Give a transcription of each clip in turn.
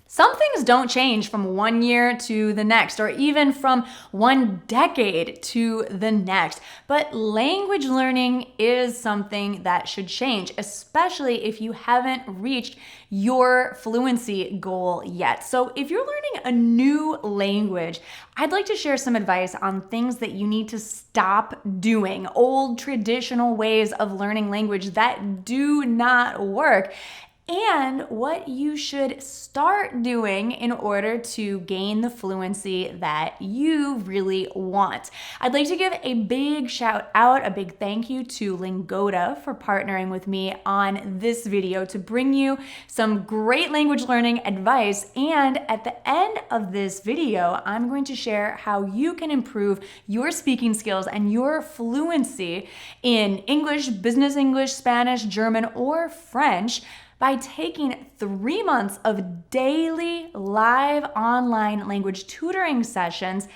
Some things don't change from one year to the next, or even from one decade to the next. But language learning is something that should change, especially if you haven't reached your fluency goal yet. So if you're learning a new language, I'd like to share some advice on things that you need to stop doing, old traditional ways of learning language that do not work, and what you should start doing in order to gain the fluency that you really want. I'd like to give a big shout out, a big thank you to Lingoda for partnering with me on this video to bring you some great language learning advice. And at the end of this video, I'm going to share how you can improve your speaking skills and your fluency in English, business English, Spanish, German, or French by taking 3 months of daily live online language tutoring sessions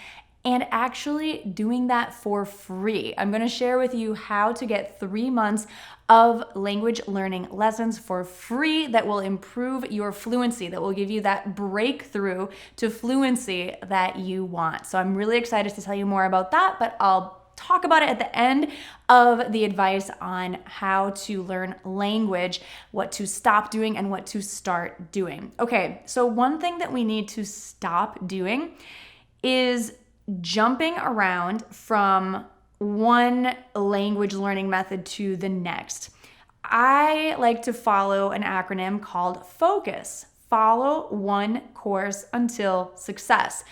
and actually doing that for free. I'm gonna share with you how to get 3 months of language learning lessons for free that will improve your fluency, that will give you that breakthrough to fluency that you want. So I'm really excited to tell you more about that, but I'll talk about it at the end of the advice on how to learn language, what to stop doing and what to start doing. Okay, so one thing that we need to stop doing is jumping around from one language learning method to the next. I like to follow an acronym called FOCUS. Follow one course until success.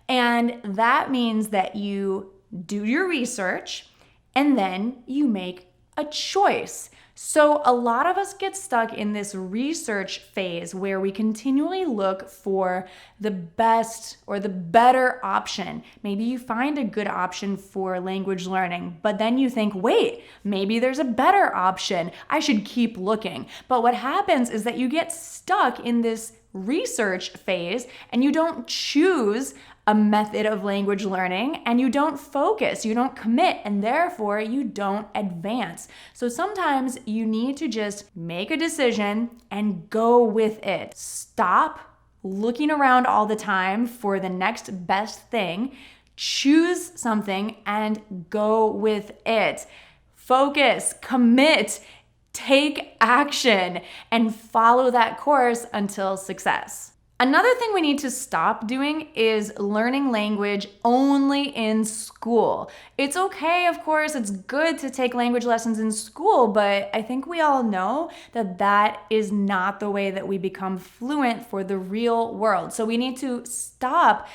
And that means that you do your research, and then you make a choice. So a lot of us get stuck in this research phase where we continually look for the best or the better option. Maybe you find a good option for language learning, but then you think, wait, maybe there's a better option. I should keep looking. But what happens is that you get stuck in this research phase and you don't choose a method of language learning, and you don't focus, you don't commit, and therefore you don't advance. So sometimes you need to just make a decision and go with it. Stop looking around all the time for the next best thing. Choose something and go with it. Focus, commit, take action, and follow that course until success. Another thing we need to stop doing is learning language only in school. It's okay, of course, it's good to take language lessons in school, but I think we all know that that is not the way that we become fluent for the real world. So we need to stop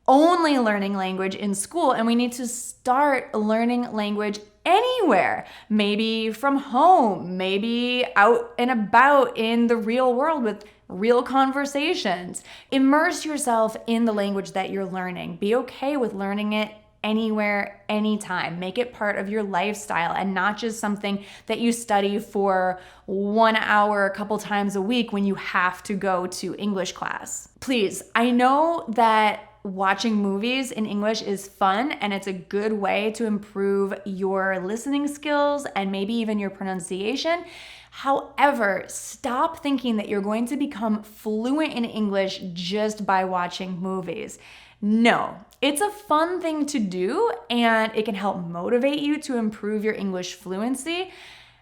only learning language in school, and we need to start learning language anywhere, maybe from home, maybe out and about in the real world with real conversations. Immerse yourself in the language that you're learning. Be okay with learning it anywhere, anytime. Make it part of your lifestyle and not just something that you study for 1 hour a couple times a week when you have to go to English class. Please, I know that watching movies in English is fun and it's a good way to improve your listening skills and maybe even your pronunciation. However, stop thinking that you're going to become fluent in English just by watching movies. No, it's a fun thing to do and it can help motivate you to improve your English fluency.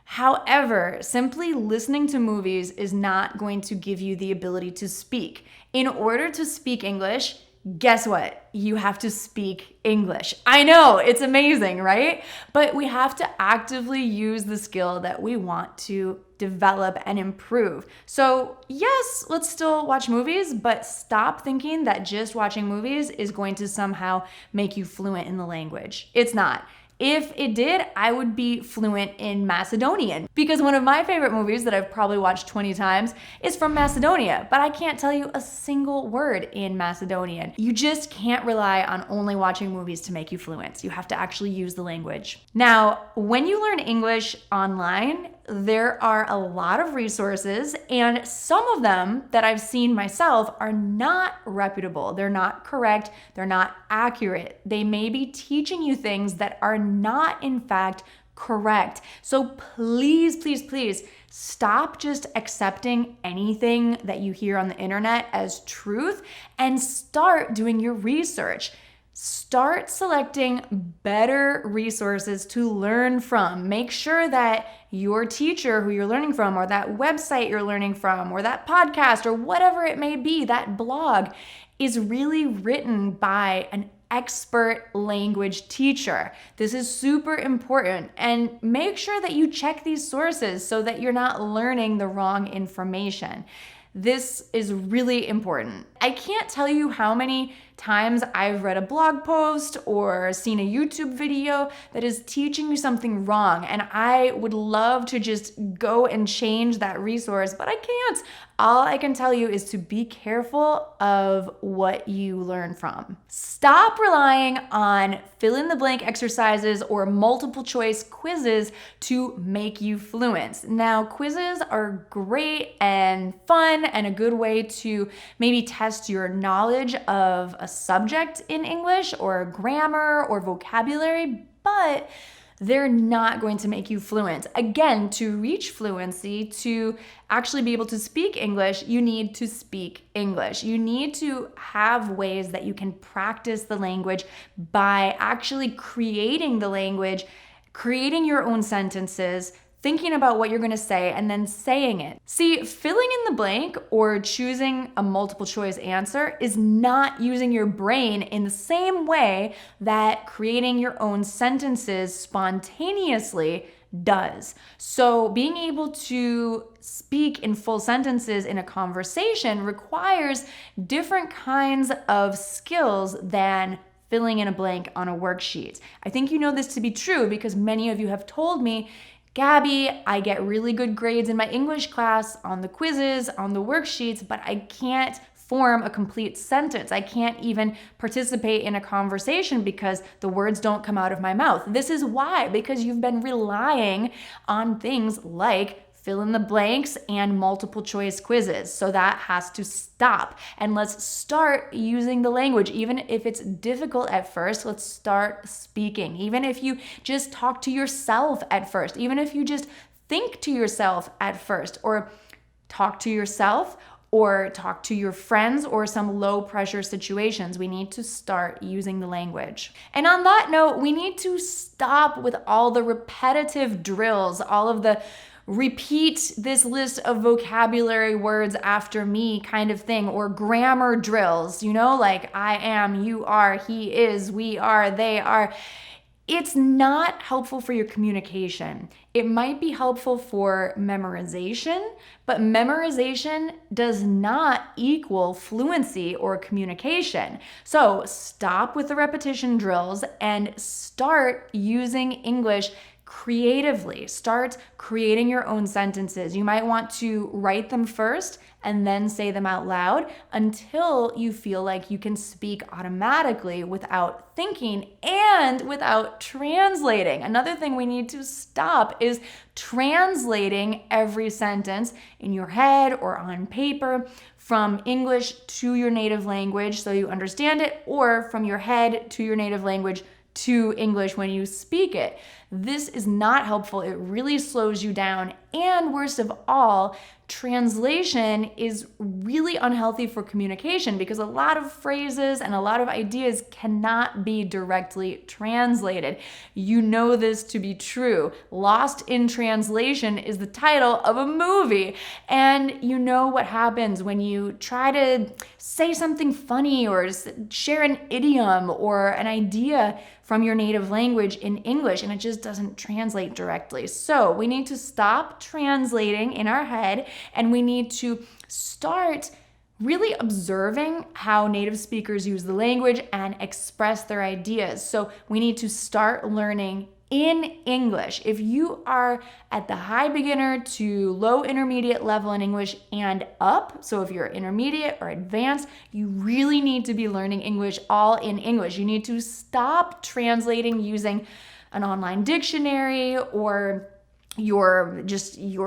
However, simply listening to movies is not going to give you the ability to speak. In order to speak English, guess what? You have to speak English. I know, it's amazing, right? But we have to actively use the skill that we want to develop and improve. So yes, let's still watch movies, but stop thinking that just watching movies is going to somehow make you fluent in the language. It's not. If it did, I would be fluent in Macedonian because one of my favorite movies that I've probably watched 20 times is from Macedonia, but I can't tell you a single word in Macedonian. You just can't rely on only watching movies to make you fluent. You have to actually use the language. Now, when you learn English online, there are a lot of resources, and some of them that I've seen myself are not reputable. They're not correct. They're not accurate. They may be teaching you things that are not, in fact, correct. So please, please, please Stop just accepting anything that you hear on the internet as truth and start doing your research. Start selecting better resources to learn from. Make sure that your teacher who you're learning from, or that website you're learning from, or that podcast, or whatever it may be, that blog, is really written by an expert language teacher. This is super important, and make sure that you check these sources so that you're not learning the wrong information. This is really important. I can't tell you how many times I've read a blog post or seen a YouTube video that is teaching you something wrong, and I would love to just go and change that resource, but I can't. All I can tell you is to be careful of what you learn from. Stop relying on fill-in-the-blank exercises or multiple choice quizzes to make you fluent. Now, quizzes are great and fun and a good way to maybe test your knowledge of a subject in English or grammar or vocabulary, but they're not going to make you fluent. Again, to reach fluency, to actually be able to speak English, you need to speak English. You need to have ways that you can practice the language by actually creating the language, creating your own sentences, thinking about what you're going to say, and then saying it. See, filling in the blank or choosing a multiple choice answer is not using your brain in the same way that creating your own sentences spontaneously does. So being able to speak in full sentences in a conversation requires different kinds of skills than filling in a blank on a worksheet. I think you know this to be true because many of you have told me, Gabby, I get really good grades in my English class on the quizzes, on the worksheets, but I can't form a complete sentence. I can't even participate in a conversation because the words don't come out of my mouth. This is why, because you've been relying on things like fill in the blanks and multiple choice quizzes. So that has to stop. And let's start using the language. Even if it's difficult at first, let's start speaking. Even if you just talk to yourself at first, even if you just think to yourself at first, or talk to yourself, or talk to your friends, or some low pressure situations, we need to start using the language. And on that note, we need to stop with all the repetitive drills, all of the repeat this list of vocabulary words after me kind of thing, or grammar drills, like I am, you are, he is, we are, they are. It's not helpful for your communication. It might be helpful for memorization, but memorization does not equal fluency or communication. So stop with the repetition drills and start using English creatively. Start creating your own sentences. You might want to write them first and then say them out loud until you feel like you can speak automatically without thinking and without translating. Another thing we need to stop is translating every sentence in your head or on paper from English to your native language so you understand it, or from your head to your native language to English when you speak it. This is not helpful. It really slows you down. And worst of all, translation is really unhealthy for communication because a lot of phrases and a lot of ideas cannot be directly translated. You know this to be true. Lost in Translation is the title of a movie. And you know what happens when you try to say something funny or share an idiom or an idea from your native language in English, and it just doesn't translate directly. So we need to stop translating in our head, and we need to start really observing how native speakers use the language and express their ideas. So we need to start learning in English. If you are at the high beginner to low intermediate level in English and up, so if you're intermediate or advanced, you really need to be learning English all in English. You need to stop translating using an online dictionary or your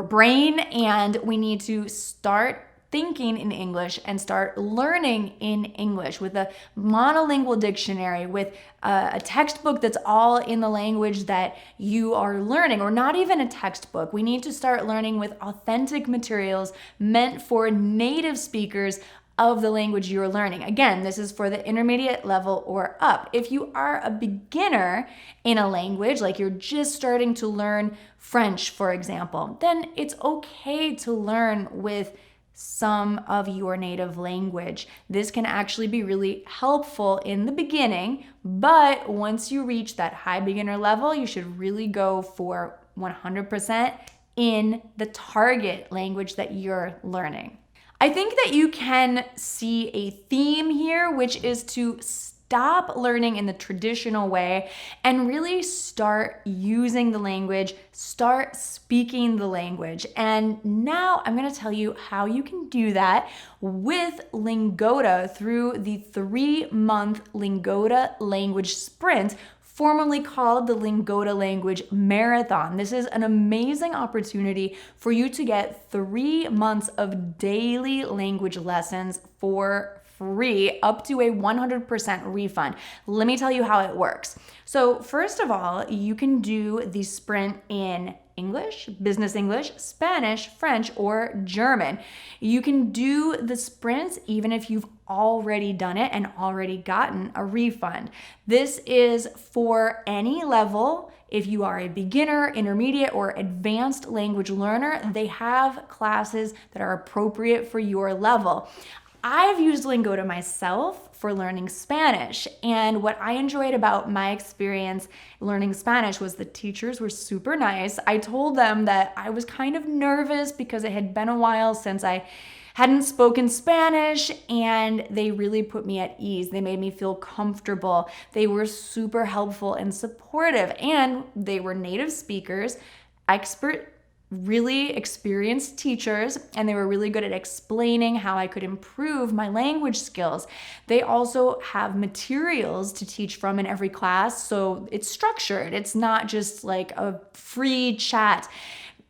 brain, and we need to start thinking in English and start learning in English with a monolingual dictionary, with a textbook that's all in the language that you are learning, or not even a textbook. We need to start learning with authentic materials meant for native speakers of the language you're learning. Again, this is for the intermediate level or up. If you are a beginner in a language, like you're just starting to learn French, for example, then it's okay to learn with some of your native language. This can actually be really helpful in the beginning, but once you reach that high beginner level, you should really go for 100% in the target language that you're learning. I think that you can see a theme here, which is to stop learning in the traditional way and really start using the language, start speaking the language. And now I'm going to tell you how you can do that with Lingoda through the 3-month Lingoda language sprint, formerly called the Lingoda Language Marathon. This is an amazing opportunity for you to get 3 months of daily language lessons for free, up to a 100% refund. Let me tell you how it works. So first of all, you can do the sprint in English, business English, Spanish, French, or German. You can do the sprints even if you've already done it and already gotten a refund. This is for any level. If you are a beginner, intermediate, or advanced language learner, they have classes that are appropriate for your level. I've used Lingoda myself for learning Spanish, and what I enjoyed about my experience learning Spanish was the teachers were super nice. I told them that I was kind of nervous because it had been a while since I hadn't spoken Spanish, and they really put me at ease. They made me feel comfortable. They were super helpful and supportive, and they were native speakers, really experienced teachers, and they were really good at explaining how I could improve my language skills. They also have materials to teach from in every class, so it's structured. It's not just like a free chat.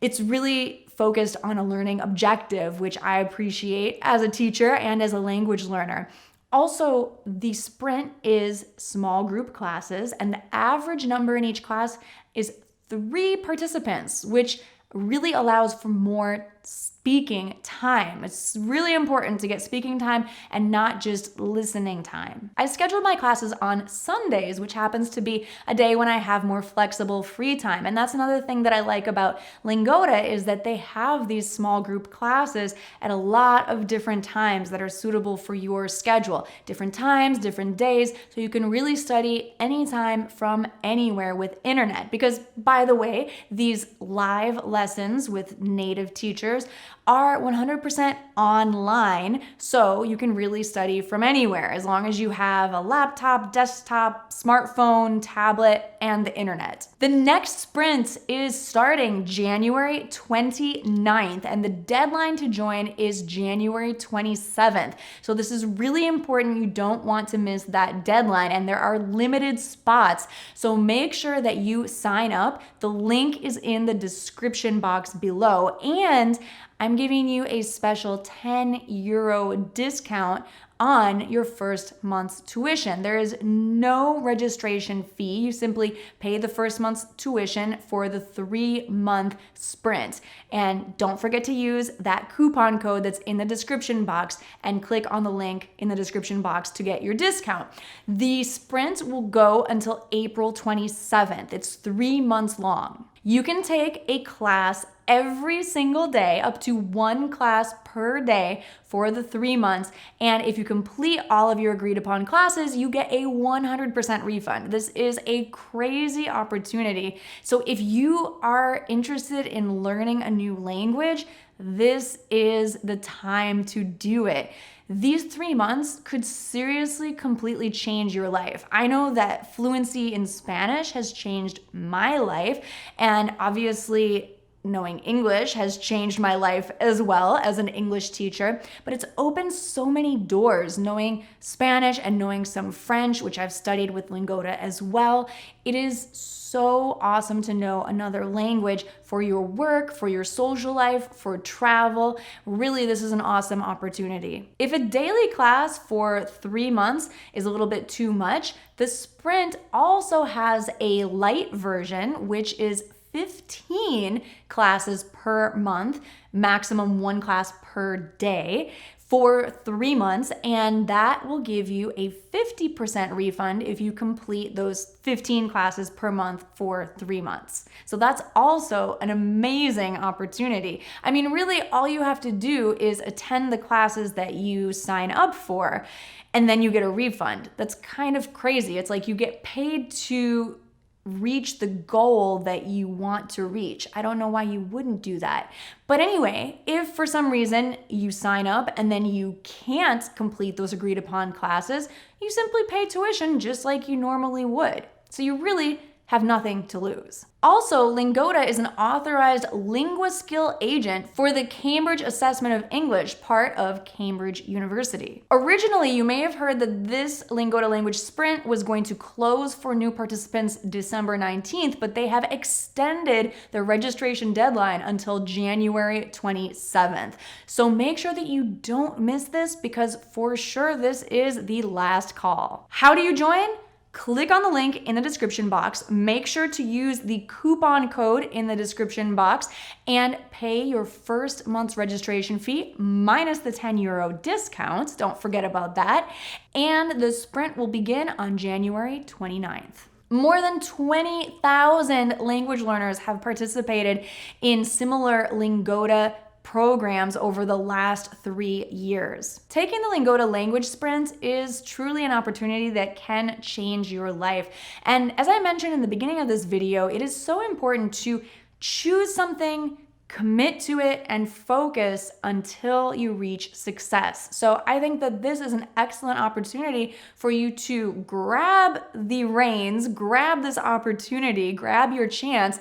It's really focused on a learning objective, which I appreciate as a teacher and as a language learner. Also, the sprint is small group classes, and the average number in each class is 3 participants, which really allows for more speaking time. It's really important to get speaking time and not just listening time. I scheduled my classes on Sundays, which happens to be a day when I have more flexible free time. And that's another thing that I like about Lingoda is that they have these small group classes at a lot of different times that are suitable for your schedule. Different times, different days, so you can really study anytime from anywhere with internet. Because by the way, these live lessons with native teachers are 100% online, so you can really study from anywhere as long as you have a laptop, desktop, smartphone, tablet, and the internet. The next sprint is starting January 29th, and the deadline to join is January 27th. So this is really important. You don't want to miss that deadline, and there are limited spots. So make sure that you sign up. The link is in the description box below, and I'm giving you a special €10 discount on your first month's tuition. There is no registration fee. You simply pay the first month's tuition for the 3-month sprint. And don't forget to use that coupon code that's in the description box and click on the link in the description box to get your discount. The sprint will go until April 27th. It's 3 months long. You can take a class every single day, up to 1 class per day for the 3 months. And if you complete all of your agreed upon classes, you get a 100% refund. This is a crazy opportunity. So if you are interested in learning a new language, this is the time to do it. These 3 months could seriously completely change your life. I know that fluency in Spanish has changed my life, and obviously knowing English has changed my life as well as an English teacher, but it's opened so many doors. Knowing Spanish and knowing some French, which I've studied with Lingoda as well, it is so awesome to know another language for your work, for your social life, for travel. Really, this is an awesome opportunity. If a daily class for 3 months is a little bit too much, the Sprint also has a light version, which is 15 classes per month, maximum 1 class per day for 3 months, and that will give you a 50% refund if you complete those 15 classes per month for 3 months. So that's also an amazing opportunity. I mean, really, all you have to do is attend the classes that you sign up for, and then you get a refund. That's kind of crazy. It's like you get paid to reach the goal that you want to reach. I don't know why you wouldn't do that. But anyway, if for some reason you sign up and then you can't complete those agreed upon classes, you simply pay tuition just like you normally would. So you really have nothing to lose. Also, Lingoda is an authorized LinguaSkill agent for the Cambridge Assessment of English, part of Cambridge University. Originally, you may have heard that this Lingoda language sprint was going to close for new participants December 19th, but they have extended the registration deadline until January 27th. So make sure that you don't miss this, because for sure this is the last call. How do you join? Click on the link in the description box. Make sure to use the coupon code in the description box and pay your first month's registration fee minus the €10 discount. Don't forget about that. And the sprint will begin on January 29th. More than 20,000 language learners have participated in similar Lingoda programs over the last 3 years. Taking the Lingoda language sprint is truly an opportunity that can change your life. And as I mentioned in the beginning of this video, it is so important to choose something, commit to it, and focus until you reach success. So I think that this is an excellent opportunity for you to grab the reins, grab this opportunity, grab your chance,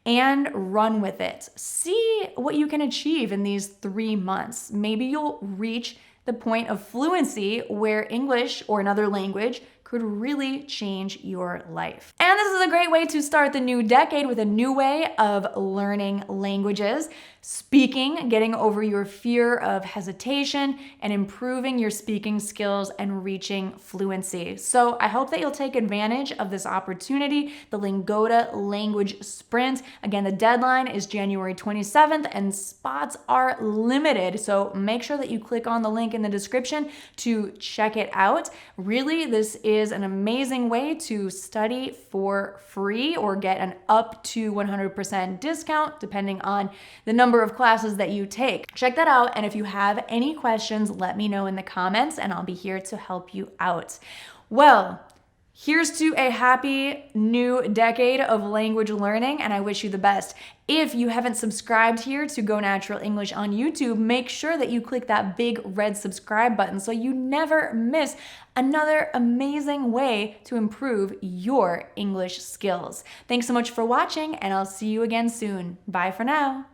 and run with it. See what you can achieve in these 3 months. Maybe you'll reach the point of fluency where English or another language could really change your life. And this is a great way to start the new decade with a new way of learning languages, speaking, getting over your fear of hesitation, and improving your speaking skills and reaching fluency. So I hope that you'll take advantage of this opportunity, the Lingoda language sprint. Again, the deadline is January 27th and spots are limited. So make sure that you click on the link in the description to check it out. Really, this is an amazing way to study for free or get an up to 100% discount depending on the number of classes that you take. Check that out, and if you have any questions, let me know in the comments and I'll be here to help you out. Well, here's to a happy new decade of language learning, and I wish you the best. If you haven't subscribed here to Go Natural English on YouTube, make sure that you click that big red subscribe button so you never miss another amazing way to improve your English skills. Thanks so much for watching, and I'll see you again soon. Bye for now.